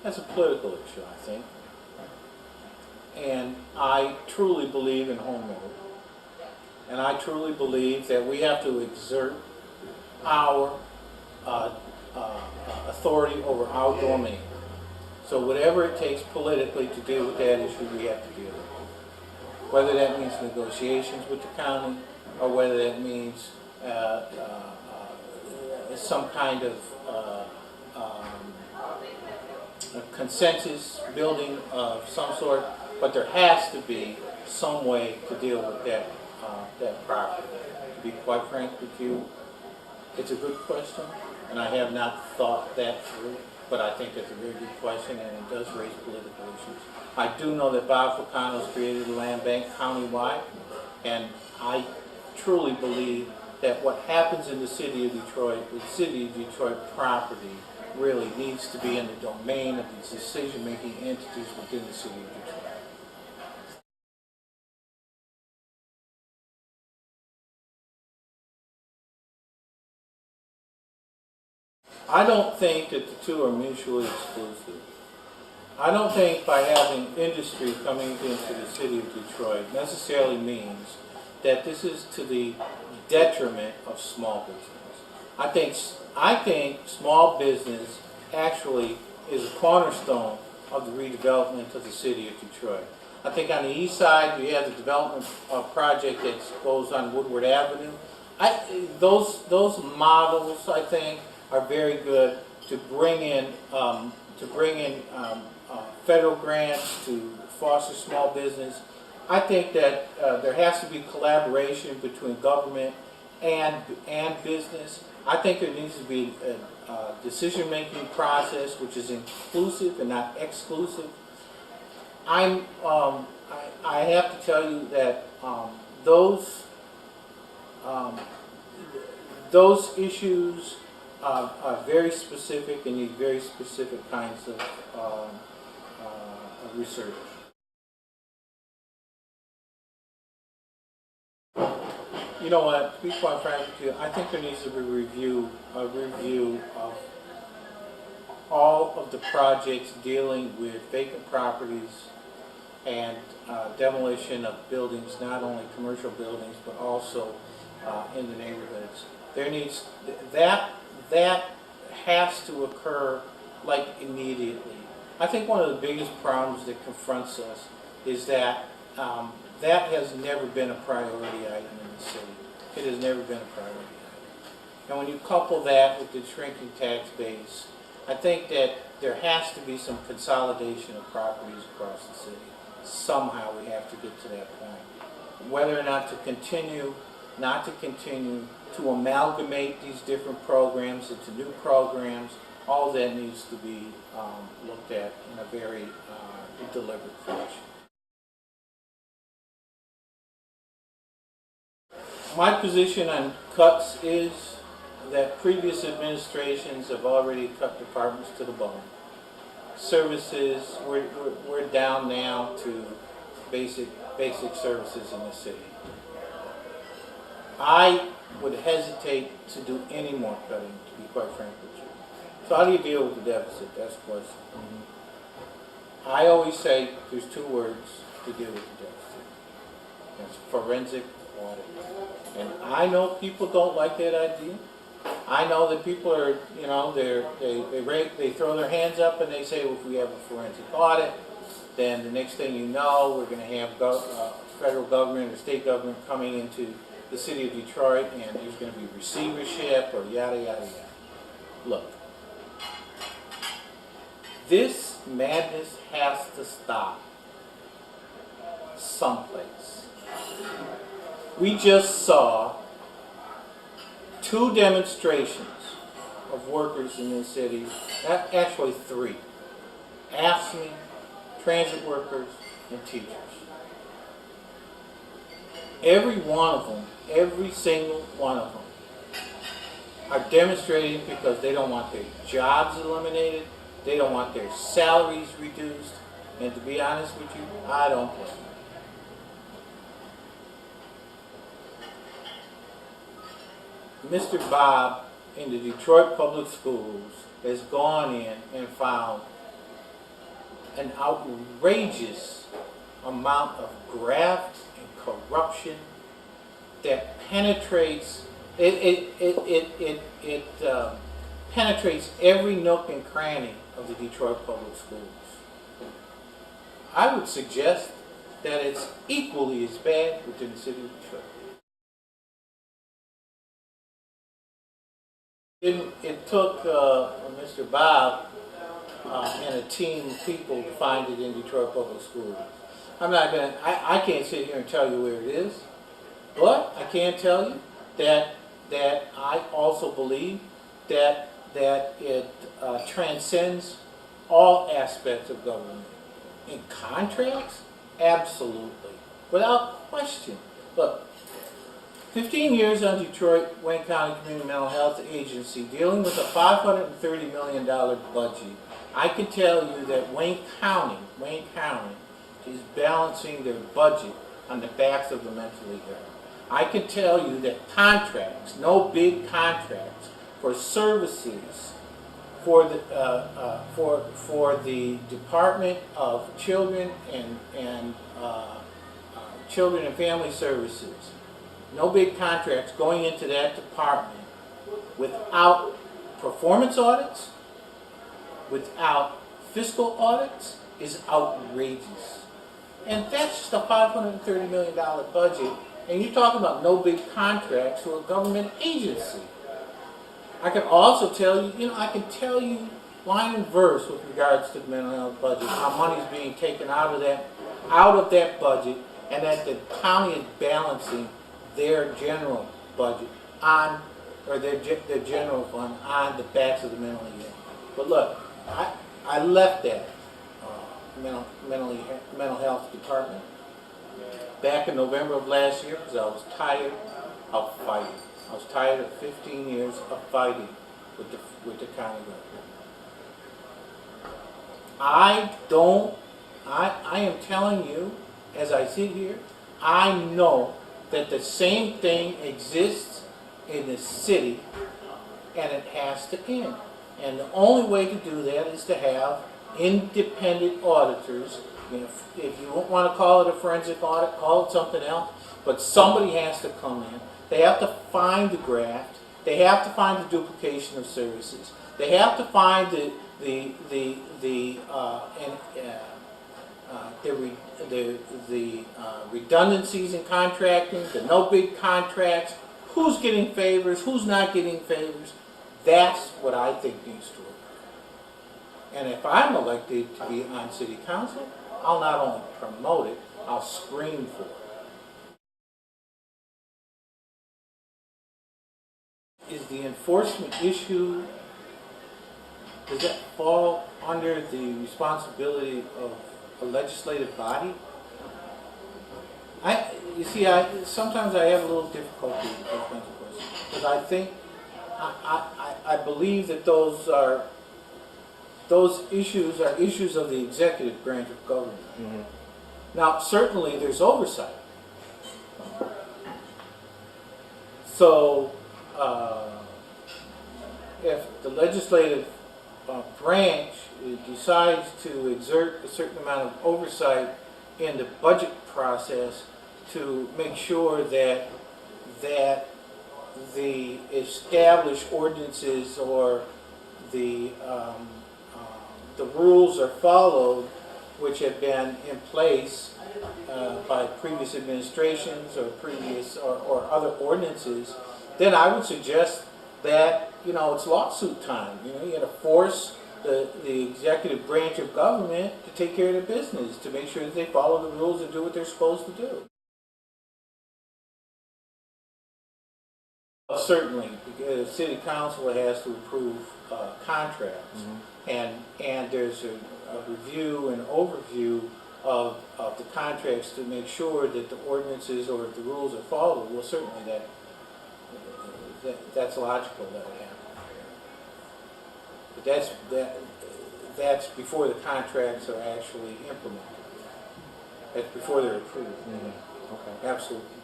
That's a political issue, I think. And I truly believe in home rule. And I truly believe that we have to exert our authority over our domain. So whatever it takes politically to deal with that issue, we have to deal with it. Whether that means negotiations with the county, or whether that means some kind of a consensus building of some sort, but there has to be some way to deal with that property. To be quite frank with you, it's a good question, and I have not thought that through, but I think it's a very good question, and it does raise political issues. I do know that Bob Fulcano's created a land bank countywide, and I truly believe that what happens in the city of Detroit, the city of Detroit property, really needs to be in the domain of these decision-making entities within the city of Detroit. I don't think that the two are mutually exclusive. I don't think by having industry coming into the city of Detroit necessarily means that this is to the detriment of small business. I think small business actually is a cornerstone of the redevelopment of the city of Detroit. I think on the east side we have the development project that goes on Woodward Avenue. Those models, I think, are very good to bring in federal grants to foster small business. I think that there has to be collaboration between government and business. I think there needs to be a decision-making process which is inclusive and not exclusive. I have to tell you that those issues are very specific and need very specific kinds of research. You know what, to be quite frank with you, I think there needs to be a review of all of the projects dealing with vacant properties and demolition of buildings, not only commercial buildings, but also in the neighborhoods. That has to occur like immediately. I think one of the biggest problems that confronts us is that that has never been a priority item in the city. It has never been a priority item. And when you couple that with the shrinking tax base, I think that there has to be some consolidation of properties across the city. Somehow we have to get to that point. Whether or not to continue, not to continue, to amalgamate these different programs into new programs, all that needs to be looked at in a very deliberate fashion. My position on cuts is that previous administrations have already cut departments to the bone. Services, we're down now to basic services in the city. I would hesitate to do any more cutting, to be quite frank with you. So how do you deal with the deficit? That's the question. I always say there's two words to deal with the deficit. It's forensic audit. And I know people don't like that idea. I know that people are, they throw their hands up and they say, well, if we have a forensic audit, then the next thing you know, we're going to have federal government or state government coming into the city of Detroit, and there's going to be receivership or yada, yada, yada. Look, this madness has to stop someplace. We just saw 2 demonstrations of workers in this city, actually 3. AFSCME, transit workers, and teachers. Every one of them, every single one of them, are demonstrating because they don't want their jobs eliminated, they don't want their salaries reduced, and to be honest with you, I don't blame them. Mr. Bob in the Detroit Public Schools has gone in and found an outrageous amount of graft and corruption that penetrates penetrates every nook and cranny of the Detroit Public Schools. I would suggest that it's equally as bad within the city of Detroit. It took Mr. Bob and a team of people to find it in Detroit Public Schools. I can't sit here and tell you where it is, but I can tell you that I also believe that it transcends all aspects of government. In contracts, absolutely, without question. Look, 15 years on Detroit Wayne County Community Mental Health Agency dealing with a $530 million budget. I can tell you that Wayne County is balancing their budget on the backs of the mentally ill. I can tell you that contracts, no big contracts for services for the Department of Children and Children and Family Services, no big contracts going into that department without performance audits, without fiscal audits, is outrageous. And that's just a $530 million budget, and you're talking about no big contracts to a government agency. I can also tell you, I can tell you line and verse with regards to the mental health budget, how money is being taken out of that budget, and that the county is balancing their general budget on, or their general fund on the backs of the mentally ill. But look, I left that mental health department back in November of last year because I was tired of fighting. I was tired of 15 years of fighting with the county government. I am telling you, as I sit here, I know that the same thing exists in the city, and it has to end. And the only way to do that is to have independent auditors. If you don't want to call it a forensic audit, call it something else. But somebody has to come in. They have to find the graft. They have to find the duplication of services. They have to find the redundancies in contracting, the no big contracts, who's getting favors, who's not getting favors. That's what I think needs to occur. And if I'm elected to be on city council, I'll not only promote it, I'll scream for it. Is the enforcement issue, does that fall under the responsibility of a legislative body? Sometimes I have a little difficulty with those kinds of questions, because I think, I believe that those issues are issues of the executive branch of government. Mm-hmm. Now, certainly there's oversight. So, if the legislative branch decides to exert a certain amount of oversight in the budget process to make sure that the established ordinances or the rules are followed, which have been in place by previous administrations or other ordinances, then I would suggest that it's lawsuit time. You got to force the executive branch of government to take care of their business, to make sure that they follow the rules and do what they're supposed to do. Certainly, because the city council has to approve contracts, mm-hmm. and there's a review and overview of the contracts to make sure that the ordinances or the rules are followed. Well, certainly that's logical that it happens. But that's before the contracts are actually implemented. That's before they're approved. Mm-hmm. Okay. Absolutely.